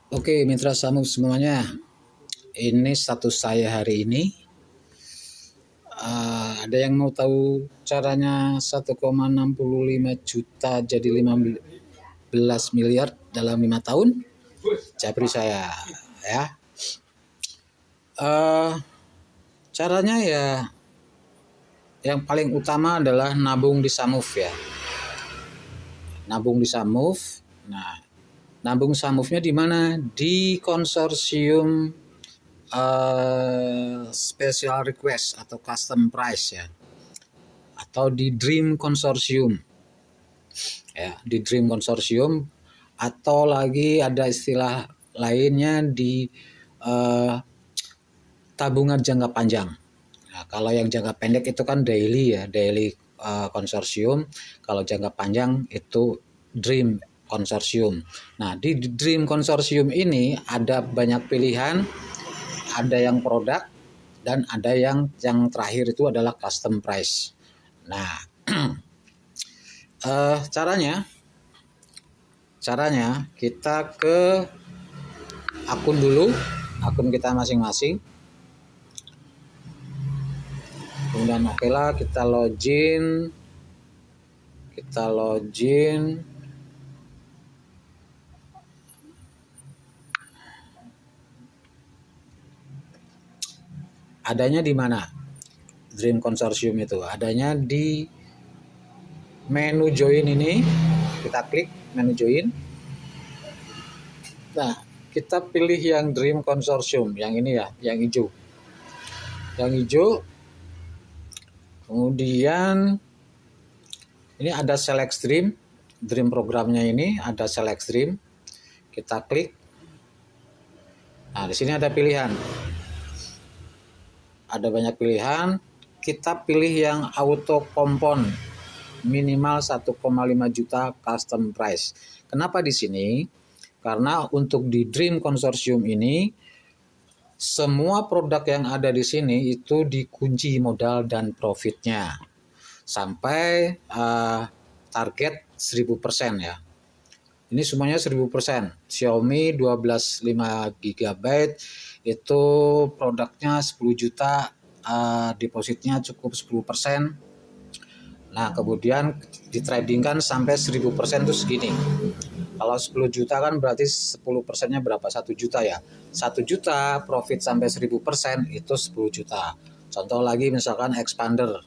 Oke, mitra Samu semuanya. Ini status saya hari ini. Ada yang mau tahu caranya 1,65 juta jadi 15 miliar dalam 5 tahun? Japri saya ya. Uh, Caranya ya yang paling utama adalah nabung di Samuf ya. Nabung di Samuf. Nah, nabung Samufnya di mana? Di konsorsium special request atau custom price ya, atau di Dream Consortium ya, di Dream Consortium, atau lagi ada istilah lainnya di tabungan jangka panjang. Nah, kalau yang jangka pendek itu kan daily ya, daily konsorsium. Kalau jangka panjang itu Dream Konsorsium. Nah, di Dream Konsorsium ini ada banyak pilihan, ada yang produk dan ada yang terakhir itu adalah custom price. Nah, caranya kita ke akun dulu, akun kita masing-masing. Kemudian oke lah, kita login. Adanya di mana? Dream Consortium itu adanya di menu join ini. Kita klik menu join. Nah, kita pilih yang Dream Consortium, yang ini ya, yang hijau. Yang hijau. Kemudian ini ada select stream, Dream programnya ini ada select stream. Kita klik. Nah, di sini ada pilihan. Ada banyak pilihan. Kita pilih yang auto kompon minimal 1,5 juta custom price. Kenapa di sini? Karena untuk di Dream Consortium ini semua produk yang ada di sini itu dikunci modal dan profitnya sampai target 1000% ya. Ini semuanya 1000%. Xiaomi 12,5 GB itu produknya 10 juta, depositnya cukup 10%. Nah, kemudian ditradingkan sampai 1000% itu segini. Kalau 10 juta kan berarti 10%-nya berapa? 1 juta ya. 1 juta profit sampai 1000% itu 10 juta. Contoh lagi misalkan expander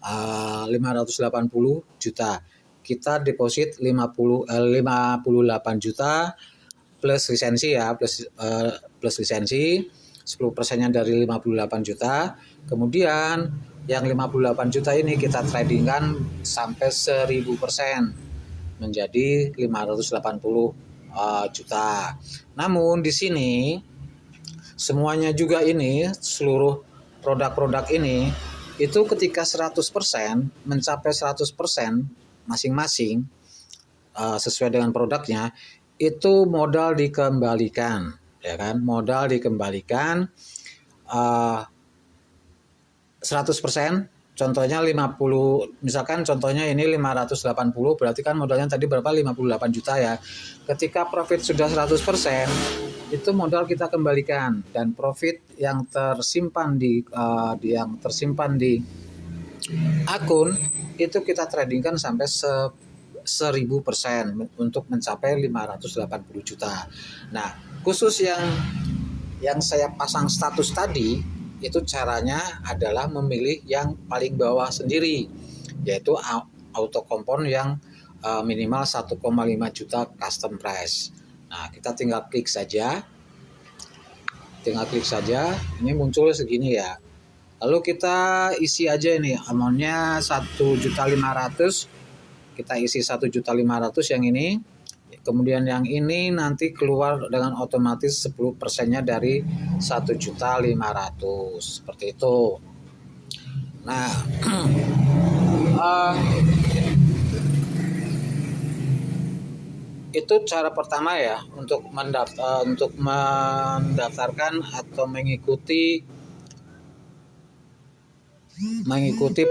580 juta. Kita deposit 58 juta plus lisensi ya, plus lisensi 10%-nya dari 58 juta. Kemudian yang 58 juta ini kita tradingkan sampai 1000% menjadi 580 juta. Namun di sini semuanya juga ini, seluruh produk-produk ini itu ketika 100% mencapai 100% masing-masing sesuai dengan produknya, itu modal dikembalikan ya kan, modal dikembalikan 100%. Contohnya 50, misalkan contohnya ini 580, berarti kan modalnya tadi berapa? 58 juta ya. Ketika profit sudah 100%, itu modal kita kembalikan, dan profit yang tersimpan di akun itu kita tradingkan sampai 1000% untuk mencapai 580 juta. Nah, khusus yang saya pasang status tadi, itu caranya adalah memilih yang paling bawah sendiri, yaitu auto kompon yang minimal 1,5 juta custom price. Nah, kita tinggal klik saja. Ini muncul segini ya. Lalu kita isi aja ini amountnya 1.500.000. Kita isi 1.500.000 yang ini. Kemudian yang ini nanti keluar dengan otomatis 10%-nya dari 1.500.000 seperti itu. Nah, itu cara pertama ya untuk mendaftarkan atau mengikuti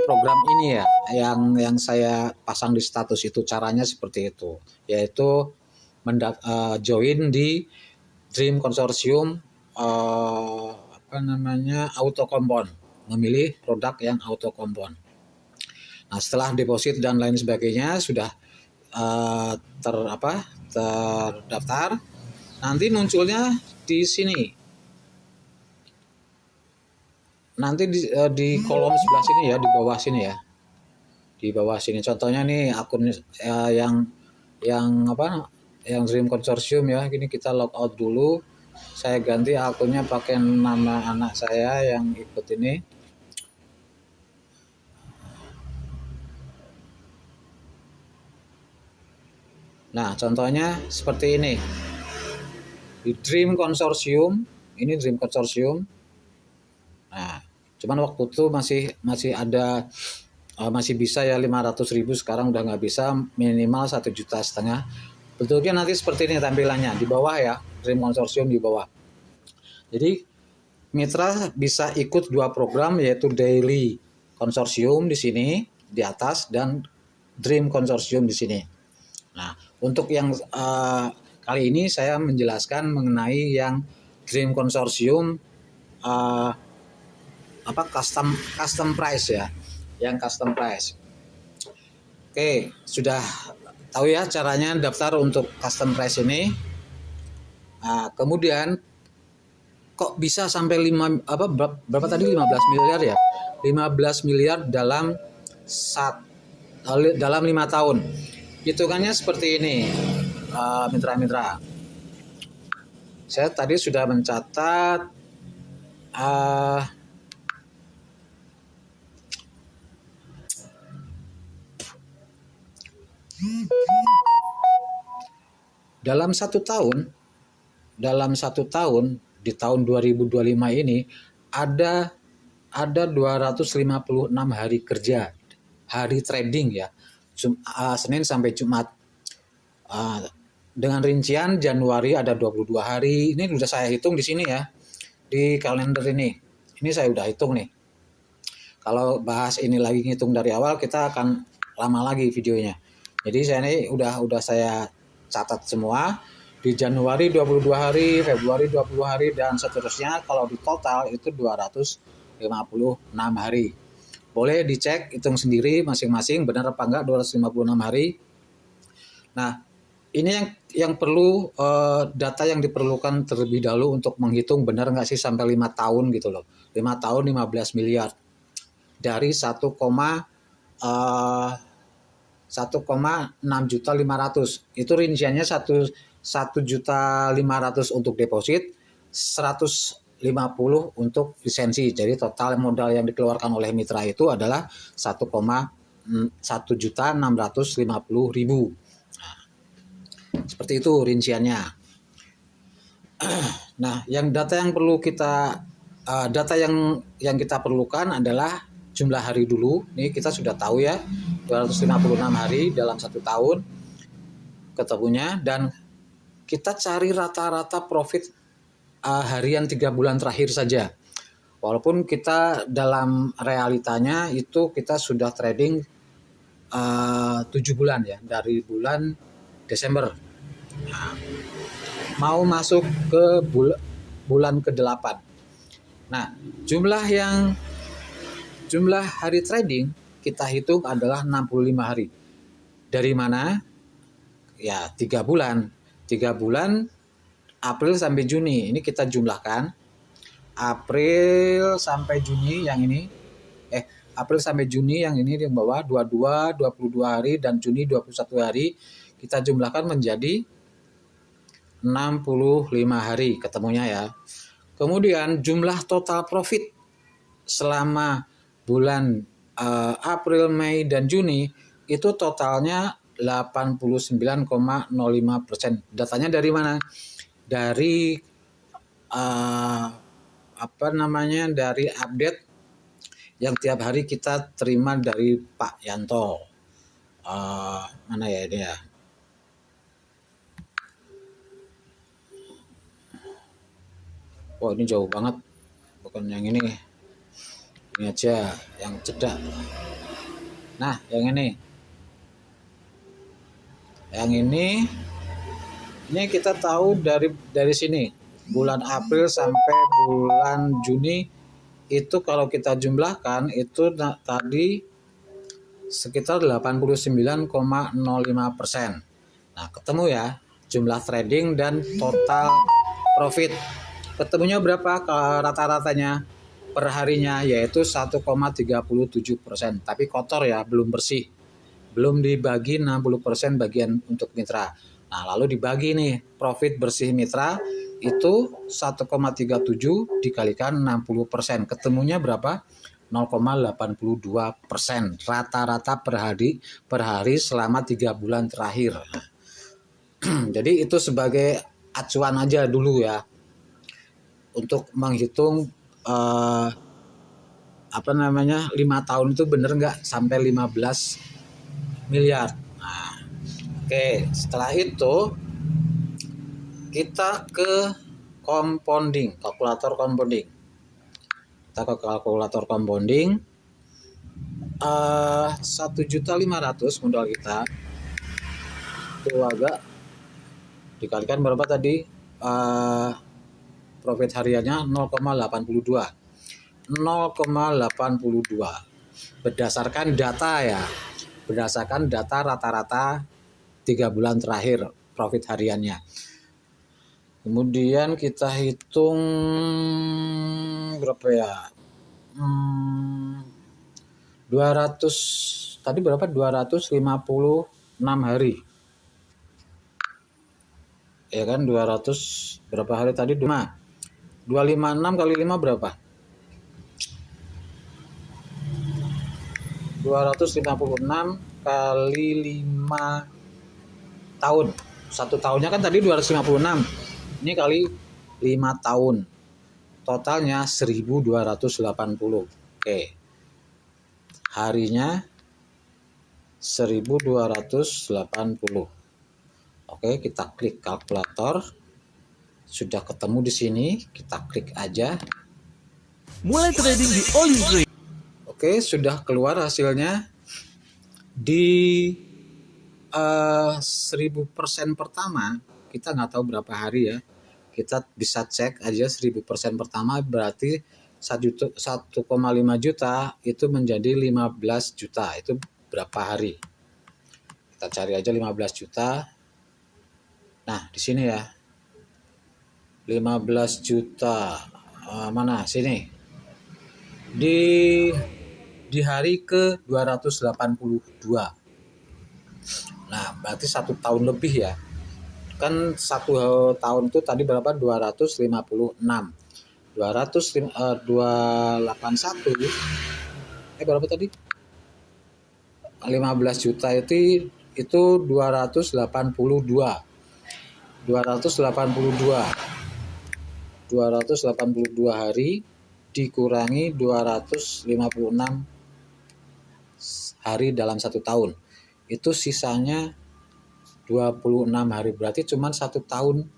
program ini ya, yang saya pasang di status itu. Caranya seperti itu, yaitu join di Dream Consortium auto compound, memilih produk yang auto compound. Nah, setelah deposit dan lain sebagainya sudah terdaftar, nanti munculnya di sini. Nanti di kolom sebelah sini ya, di bawah sini ya. Di bawah sini contohnya nih akun yang Dream Consortium ya. Ini kita logout dulu. Saya ganti akunnya pakai nama anak saya yang ikut ini. Nah, contohnya seperti ini. Di Dream Consortium, ini Dream Consortium. Nah, cuman waktu itu masih ada masih bisa ya 500.000, sekarang udah nggak bisa, minimal 1,5 juta. Bentuknya nanti seperti ini tampilannya di bawah ya, Dream Consortium di bawah. Jadi mitra bisa ikut 2 program, yaitu Daily Consortium di sini di atas dan Dream Consortium di sini. Nah, untuk yang kali ini saya menjelaskan mengenai yang Dream Consortium custom price ya, yang custom price. Oke, sudah tahu ya caranya daftar untuk custom price ini. Nah, kemudian kok bisa sampai berapa tadi 15 miliar ya? 15 miliar dalam 5 tahun. Hitungannya seperti ini, mitra-mitra. Saya tadi sudah mencatat dalam satu tahun di tahun 2025 ini ada 256 hari kerja, hari trading ya, Senin sampai Jumat. Dengan rincian Januari ada 22 hari. Ini sudah saya hitung di sini ya, di kalender ini. Ini saya udah hitung nih. Kalau bahas ini lagi ngitung dari awal, kita akan lama lagi videonya. Jadi saya ini udah saya catat semua. Di Januari 22 hari, Februari 20 hari, dan seterusnya. Kalau di total itu 256 hari. Boleh dicek, hitung sendiri masing-masing benar apa enggak 256 hari. Nah, ini yang perlu data yang diperlukan terlebih dahulu untuk menghitung benar nggak sih sampai 5 tahun gitu loh. 5 tahun 15 miliar. Dari 1,6 juta 500. Itu rinciannya 1.500.000 untuk deposit, 150 untuk lisensi. Jadi total modal yang dikeluarkan oleh mitra itu adalah 1.650.000. Seperti itu rinciannya. Nah, data yang kita perlukan adalah jumlah hari dulu. Ini kita sudah tahu ya, 256 hari dalam 1 tahun ketemunya, dan kita cari rata-rata profit harian 3 bulan terakhir saja. Walaupun kita dalam realitanya itu kita sudah trading 7 bulan ya, dari bulan Desember. Nah, mau masuk ke bulan ke-8. Nah, jumlah hari trading kita hitung adalah 65 hari. Dari mana? Ya, 3 bulan. 3 bulan April sampai Juni. Ini kita jumlahkan. April sampai Juni yang ini. April sampai Juni yang ini yang bawah 22 hari dan Juni 21 hari. Kita jumlahkan menjadi 65 hari ketemunya ya. Kemudian jumlah total profit selama bulan April, Mei, dan Juni itu totalnya 89,05%. Datanya dari mana? Dari dari update yang tiap hari kita terima dari Pak Yanto. Mana ya ini ya? Wah, ini jauh banget. Bukan yang ini. Ini aja yang cedak. Nah, yang ini. Yang ini Ini kita tahu dari sini bulan April sampai bulan Juni itu kalau kita jumlahkan itu tadi sekitar 89,05%. Nah, ketemu ya jumlah trading dan total profit. Ketemunya berapa rata-ratanya per harinya, yaitu 1,37%. Tapi kotor ya, belum bersih. Belum dibagi 60% bagian untuk mitra. Nah, lalu dibagi nih profit bersih mitra itu 1,37 dikalikan 60%. Ketemunya berapa? 0,82% rata-rata per hari selama 3 bulan terakhir. Jadi itu sebagai acuan aja dulu ya untuk menghitung 5 tahun itu bener nggak sampai 15 miliar. Nah, oke, setelah itu kita ke compounding, kalkulator compounding. Kita ke kalkulator compounding. 1.500.000 modal kita. Itu agak dikalikan berapa tadi? Profit hariannya 0,82. 0,82 berdasarkan data ya. Berdasarkan data rata-rata 3 bulan terakhir profit hariannya. Kemudian kita hitung berapa ya? 200 tadi berapa? 256 hari. Ya kan 200 berapa hari tadi? 256 kali 5 berapa? 256 kali 5 tahun. 1 tahunnya kan tadi 256. Ini kali 5 tahun. Totalnya 1280. Oke. Harinya 1280. Oke, kita klik kalkulator. Sudah ketemu di sini, kita klik aja. Mulai trading di All In Trade. Oke, sudah keluar hasilnya. Di 1000% pertama, kita nggak tahu berapa hari ya. Kita bisa cek aja 1000% pertama berarti 1,5 juta itu menjadi 15 juta. Itu berapa hari? Kita cari aja 15 juta. Nah, di sini ya. 15 juta. Mana? Sini. Di hari ke 282. Nah, berarti 1 tahun lebih ya. Kan 1 tahun itu tadi berapa? 256. 281 berapa tadi? 15 juta itu 282. 282 hari dikurangi 256 hari dalam 1 tahun. Itu sisanya 26 hari, berarti cuma 1 tahun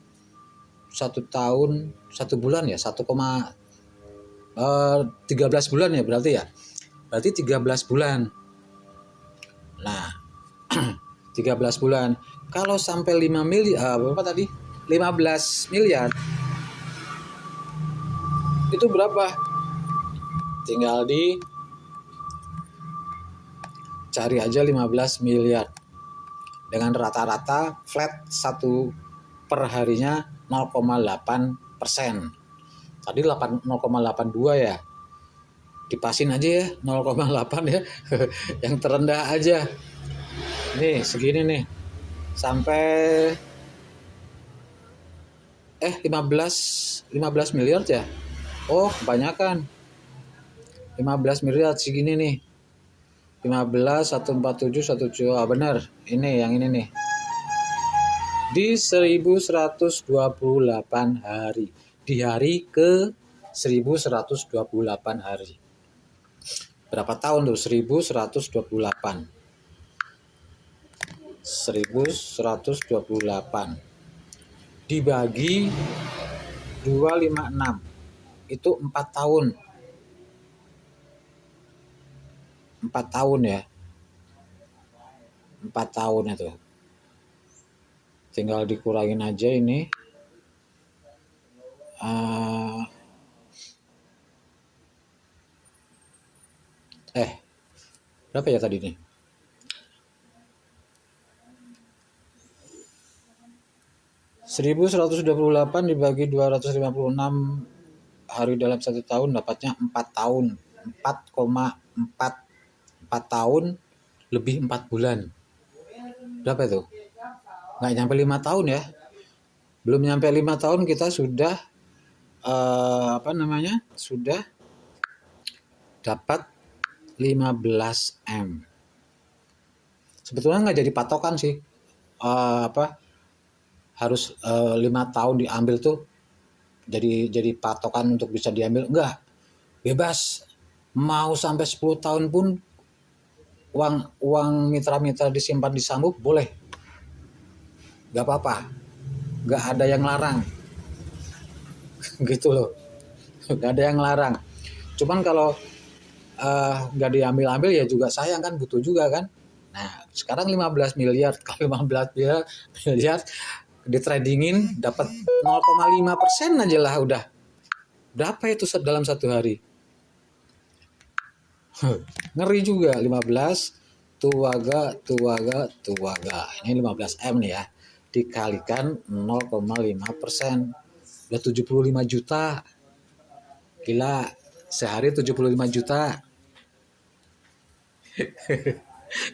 1 bulan ya, 13 bulan ya berarti ya. Berarti 13 bulan. Nah, 13 bulan. Kalau sampai 5 miliar, berapa tadi? 15 miliar. Itu berapa? Tinggal cari aja 15 miliar. Dengan rata-rata flat 1 per harinya 0,8%. Tadi 0,82 ya. Dipasin aja ya 0,8 ya. Yang terendah aja. Nih segini nih. Sampai 15 miliar ya. Oh, kebanyakan. 15 miliar segini nih. 15 147 17. Benar. Ini yang ini nih. Di 1128 hari. Di hari ke 1128 hari. Berapa tahun tuh? 1128. 1128 dibagi 256 itu 4 tahun. 4 tahun ya. 4 tahun itu. tinggal dikurangin aja ini. Berapa ya tadi nih? Seribu 1.128 dibagi 256 hari dalam 1 tahun, dapatnya 4 tahun. 4,4 tahun lebih 4 bulan. Berapa itu? Nggak nyampe 5 tahun ya. Belum nyampe 5 tahun kita sudah sudah dapat 15 M. Sebetulnya nggak jadi patokan sih. Harus 5 tahun diambil tuh jadi patokan untuk bisa diambil. Enggak. Bebas. Mau sampai 10 tahun pun uang mitra-mitra disimpan di Sambuk boleh. Nggak apa-apa. Nggak ada yang larang. Gitu loh. Nggak ada yang larang. Cuman kalau nggak diambil-ambil ya juga sayang kan, butuh juga kan. Nah sekarang 15 miliar, kalau 15 miliar ditradingin dapat 0,5% aja lah udah. Berapa itu dalam 1 hari? Ngeri juga. 15 tuaga. Ini 15 M nih ya. Dikalikan 0,5%. Udah 75 juta. Gila, sehari 75 juta.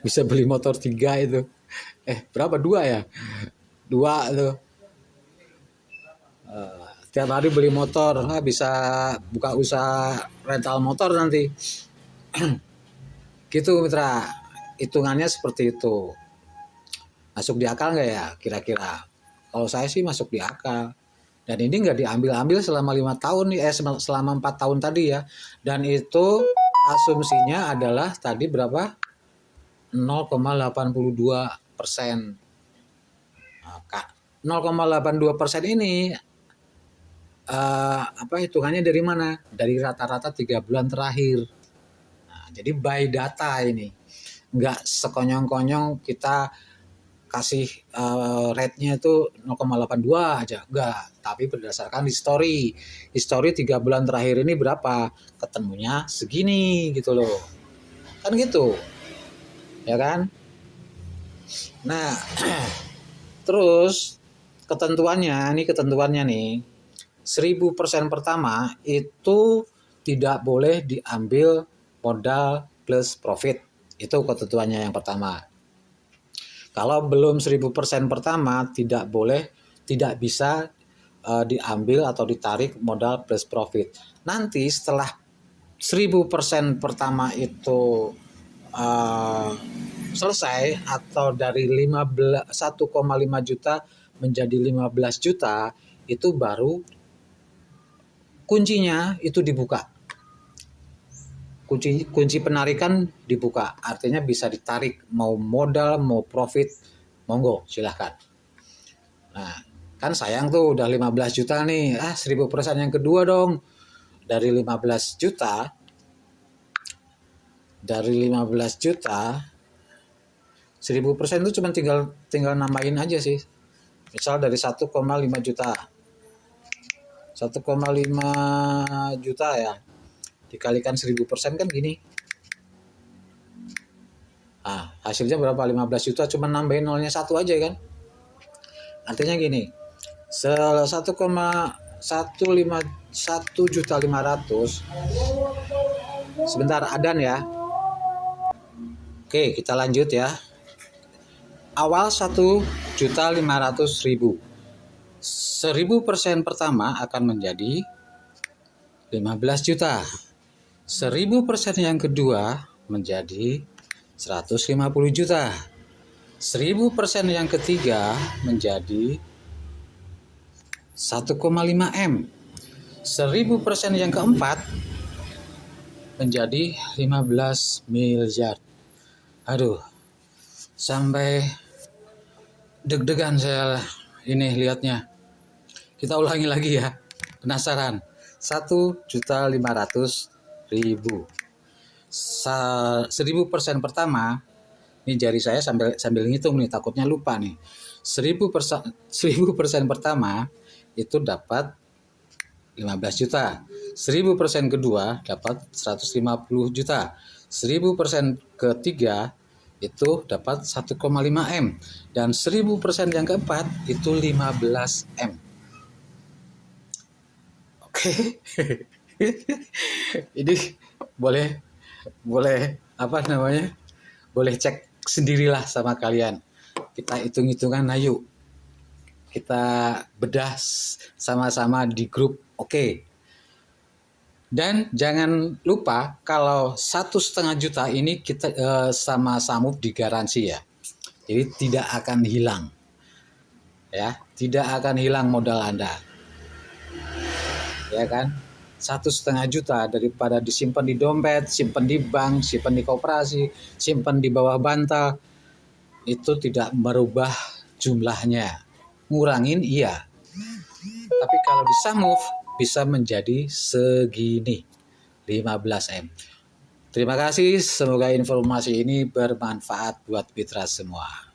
Bisa beli motor 3 itu. Berapa? 2 ya? 2 tuh. Tiap hari beli motor, bisa buka usaha rental motor nanti. Gitu mitra, hitungannya seperti itu. Masuk di akal nggak ya kira-kira? Kalau saya sih masuk di akal. Dan ini nggak diambil-ambil selama 5 tahun nih, selama 4 tahun tadi ya. Dan itu asumsinya adalah tadi berapa? 0,82%. 0,82% ini hitungannya dari mana? Dari rata-rata 3 bulan terakhir. Nah, jadi by data ini, nggak sekonyong-konyong kita kasih rate-nya itu 0,82 aja, enggak. Tapi berdasarkan histori 3 bulan terakhir ini berapa, ketemunya segini gitu loh. Kan gitu. Ya kan? Nah, terus ketentuannya nih, 1000% pertama itu tidak boleh diambil modal plus profit. Itu ketentuannya yang pertama. Kalau belum 1000% pertama tidak bisa diambil atau ditarik modal plus profit. Nanti setelah 1000% pertama itu selesai, atau dari 1,5 juta menjadi 15 juta, itu baru kuncinya itu dibuka. Kunci penarikan dibuka, artinya bisa ditarik, mau modal mau profit, monggo silahkan. Nah kan sayang tuh udah 15 juta nih, 1000% yang kedua dong. Dari 15 juta 1000% itu cuma tinggal nambahin aja sih. Misal dari 1,5 juta 1,5 juta ya, dikalikan 1000% kan gini. Hasilnya berapa? 15 juta, cuma nambahin nolnya 1 aja kan. Artinya gini, 1,151.500.000. Sebentar, adan ya. Oke, kita lanjut ya. Awal 1.500.000. 1000% pertama akan menjadi 15 juta. 1000% yang kedua menjadi 150 juta. 1000% yang ketiga menjadi 1,5 M. 1000% yang keempat menjadi 15 miliar. Aduh, sampai deg-degan saya ini lihatnya. Kita ulangi lagi ya, penasaran. 1.500.000. 1000% pertama, ini jari saya sambil ngitung nih, takutnya lupa nih. 1000% pertama itu dapat 15 juta. 1000% kedua dapat 150 juta. 1000% ketiga itu dapat 1,5 M. Dan 1000% yang keempat itu 15 M. Oke. Ini boleh apa namanya? Boleh cek sendirilah sama kalian. Kita hitung-hitungan, ayo. Kita bedah sama-sama di grup. Oke. Dan jangan lupa kalau 1,5 juta ini kita sama Samuf digaransi ya. Jadi tidak akan hilang. Ya, tidak akan hilang modal Anda. Ya kan? 1,5 juta daripada disimpan di dompet, simpan di bank, simpan di koperasi, simpan di bawah bantal, itu tidak merubah jumlahnya. Ngurangin iya. Tapi kalau di Samuf bisa menjadi segini, 15 M. Terima kasih, semoga informasi ini bermanfaat buat Mitra semua.